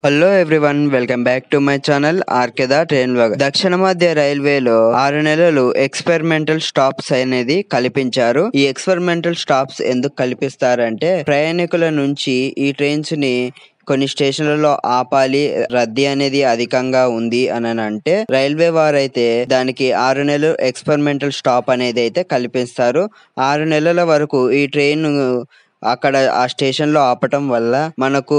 Hello everyone, welcome back to my channel ఆర్కేద train vlog. దక్షిణ మధ్య రైల్వేలో 6 నెలలు ఎక్స్పెరిమెంటల్ స్టాప్స్ అనేది కల్పించారు. ఈ ఎక్స్పెరిమెంటల్ స్టాప్స్ ఎందుకు కల్పిస్తారంటే ప్రయాణికుల నుంచి ఈ ట్రైన్స్ ని కొన్ని స్టేషన్లలో ఆపాలి, రద్దీ అనేది అధికంగా ఉంది అని అంటే రైల్వే వారైతే దానికి 6 నెలలు ఎక్స్పెరిమెంటల్ స్టాప్ అనేది అయితే కల్పిస్తారు. 6 నెలల వరకు ఈ ట్రైన్ అక్కడ ఆ స్టేషన్ లో ఆపటం వల్ల మనకు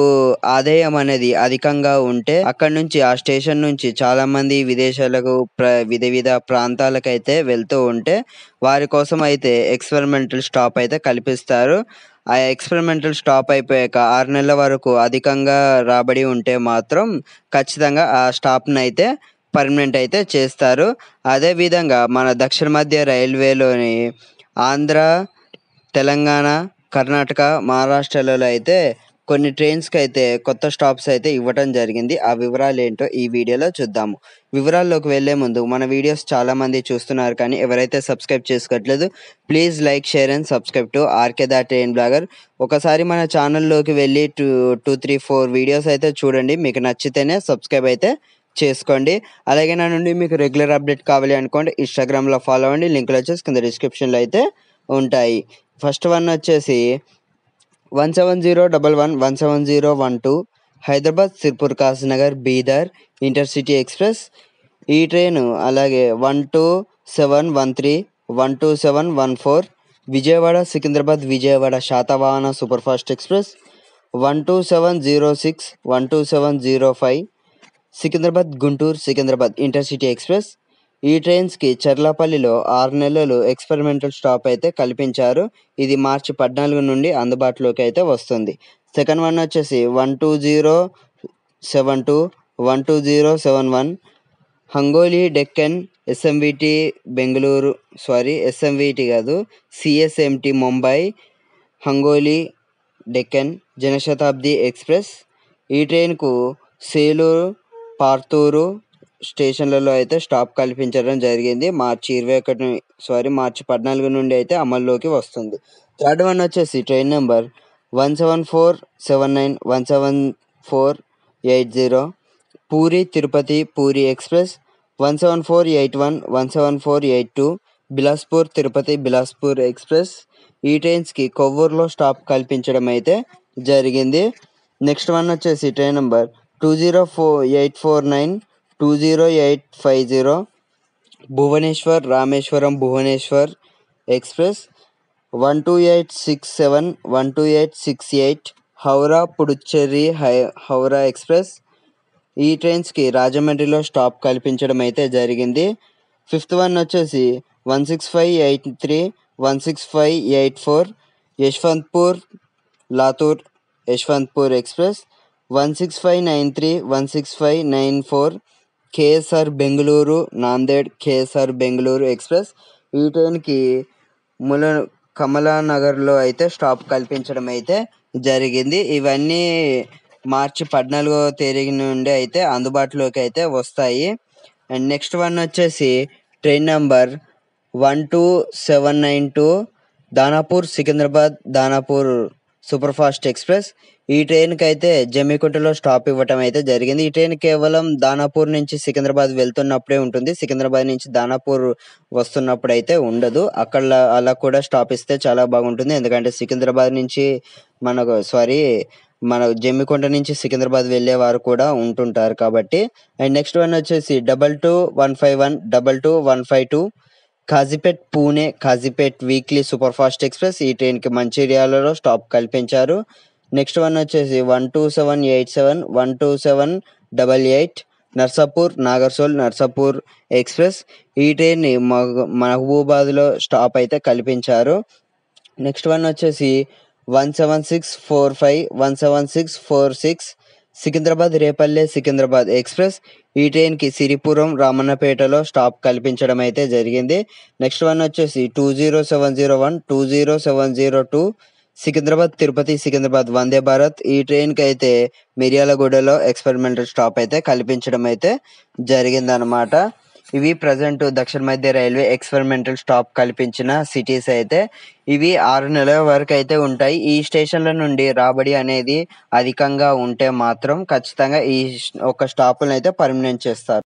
ఆదాయం అనేది అధికంగా ఉంటే అక్కడ నుంచి ఆ స్టేషన్ నుంచి చాలా మంది విదేశాలకు వివిధ ప్రాంతాలకైతే వెళ్తూ ఉంటే వారి కోసం అయితే ఎక్స్పెరిమెంటల్ స్టాప్ అయితే కల్పిస్తారు. ఆ ఎక్స్పెరిమెంటల్ స్టాప్ అయిపోయాక 6 నెలల వరకు అధికంగా రాబడి ఉంటే మాత్రం ఖచ్చితంగా ఆ స్టాప్ ని అయితే పర్మనెంట్ అయితే చేస్తారు. అదే విధంగా మన దక్షిణ మధ్య రైల్వేలోని ఆంధ్ర, తెలంగాణ, కర్ణాటక, మహారాష్ట్రలలో అయితే కొన్ని ట్రైన్స్కి అయితే కొత్త స్టాప్స్ అయితే ఇవ్వటం జరిగింది. ఆ వివరాలు ఏంటో ఈ వీడియోలో చూద్దాము. వివరాల్లోకి వెళ్లే ముందు మన వీడియోస్ చాలా మంది చూస్తున్నారు కానీ ఎవరైతే సబ్స్క్రైబ్ చేసుకోవట్లేదు, please like, share and subscribe to RK the train blogger. ఒకసారి మన ఛానల్లోకి వెళ్ళి 2, 3, 4 వీడియోస్ అయితే చూడండి. మీకు నచ్చితేనే సబ్స్క్రైబ్ అయితే చేసుకోండి. అలాగే నా నుండి మీకు రెగ్యులర్ అప్డేట్ కావాలి అనుకోండి, ఇన్స్టాగ్రామ్లో ఫాలో అవ్వండి. లింకులు వచ్చేసి కింద డిస్క్రిప్షన్లో అయితే ఉంటాయి. ఫస్ట్ వన్ వచ్చేసి 17011 హైదరాబాద్ సిర్పూర్ కాశీనగర్ బీదర్ ఇంటర్సిటీ ఎక్స్ప్రెస్ ఈ ట్రైన్. అలాగే 12713 12714 Vijayawada Secunderabad Vijayawada Satavahana super fast express 12706 12705 Secunderabad Guntur Secunderabad intercity express. ఈ ట్రైన్స్కి చర్లపల్లిలో 6 నెలలు ఎక్స్పెరిమెంటల్ స్టాప్ అయితే కల్పించారు. ఇది మార్చి 14 నుండి అందుబాటులోకి అయితే వస్తుంది. సెకండ్ వన్ వచ్చేసి 12072 12071 హంగోలి డెక్కన్ ఎస్ఎంవిటి బెంగళూరు ఎస్ఎంవిటి కాదు సిఎస్ఎంటి ముంబై హంగోలి డెక్కన్ జనశతాబ్ది ఎక్స్ప్రెస్. ఈ ట్రైన్కు సేలూరు, పార్తూరు స్టేషన్లలో అయితే స్టాప్ కల్పించడం జరిగింది. మార్చి 14 నుండి అయితే అమల్లోకి వస్తుంది. థర్డ్ వన్ వచ్చేసి train number 17479 17480 Puri Tirupati Puri express 17481 17482 Bilaspur Tirupati Bilaspur express. ఈ ట్రైన్స్కి కొవ్వూరులో స్టాప్ కల్పించడం అయితే జరిగింది. నెక్స్ట్ వన్ వచ్చేసి train number 20849 20850 Bhubaneswar Rameswaram Bhubaneswar express 12867 12868 Howrah Puducherry Howrah express. ఈ ట్రైన్స్కి రాజమండ్రిలో స్టాప్ కల్పించడం అయితే జరిగింది. ఫిఫ్త్ వన్ వచ్చేసి 16583 16584 Yesvantpur Latur Yesvantpur express 16593 16594 KSR Bengaluru Nanded KSR Bengaluru express. ఈ ట్రైన్కి కమలానగర్లో అయితే స్టాప్ కల్పించడం అయితే జరిగింది. ఇవన్నీ మార్చి 14వ తేదీ నుండి అయితే అందుబాటులోకి అయితే వస్తాయి. అండ్ నెక్స్ట్ వన్ వచ్చేసి train number 12792 Danapur Secunderabad Danapur super fast express. ఈ ట్రైన్కి అయితే జమ్మికుంటలో స్టాప్ ఇవ్వటం అయితే జరిగింది. ఈ ట్రైన్ కేవలం దానాపూర్ నుంచి సికింద్రాబాద్ వెళ్తున్నప్పుడే ఉంటుంది. సికింద్రాబాద్ నుంచి దానాపూర్ వస్తున్నప్పుడు అయితే ఉండదు. అక్కడ అలా కూడా స్టాప్ ఇస్తే చాలా బాగుంటుంది. ఎందుకంటే సికింద్రాబాద్ నుంచి మన జమ్మికుంట నుంచి సికింద్రాబాద్ వెళ్ళే వారు కూడా ఉంటుంటారు కాబట్టి. అండ్ నెక్స్ట్ వన్ వచ్చేసి 22151 22152 Kazipet Pune Kazipet weekly super fast express. ఈ ట్రైన్కి మంచిర్యాలలో స్టాప్ కల్పించారు. నెక్స్ట్ వన్ వచ్చేసి 12787 12788 నర్సాపూర్ నాగర్సోల్ నర్సాపూర్ ఎక్స్ప్రెస్. ఈ ట్రైన్ని మహబూబాద్లో స్టాప్ అయితే కల్పించారు. నెక్స్ట్ వన్ వచ్చేసి 17645 17646 సికింద్రాబాద్ రేపల్లె సికింద్రాబాద్ ఎక్స్ప్రెస్. ఈ ట్రైన్కి సిరిపురం రామన్నపేటలో స్టాప్ కల్పించడం అయితే జరిగింది. నెక్స్ట్ వన్ వచ్చేసి 20701 20702 సికింద్రాబాద్ తిరుపతి సికింద్రాబాద్ వందే భారత్. ఈ ట్రైన్కి అయితే మిర్యాలగూడలో ఎక్స్పెరిమెంటల్ స్టాప్ అయితే కల్పించడం అయితే జరిగిందనమాట. ఇవి ప్రజెంట్ దక్షిణ మధ్య రైల్వే ఎక్స్పెరిమెంటల్ స్టాప్ కల్పించిన సిటీస్ అయితే. ఇవి 6 నెలల వరకు అయితే ఉంటాయి. ఈ స్టేషన్ల నుండి రాబడి అనేది అధికంగా ఉంటే మాత్రం ఖచ్చితంగా ఈ ఒక స్టాపులను అయితే పర్మనెంట్ చేస్తారు.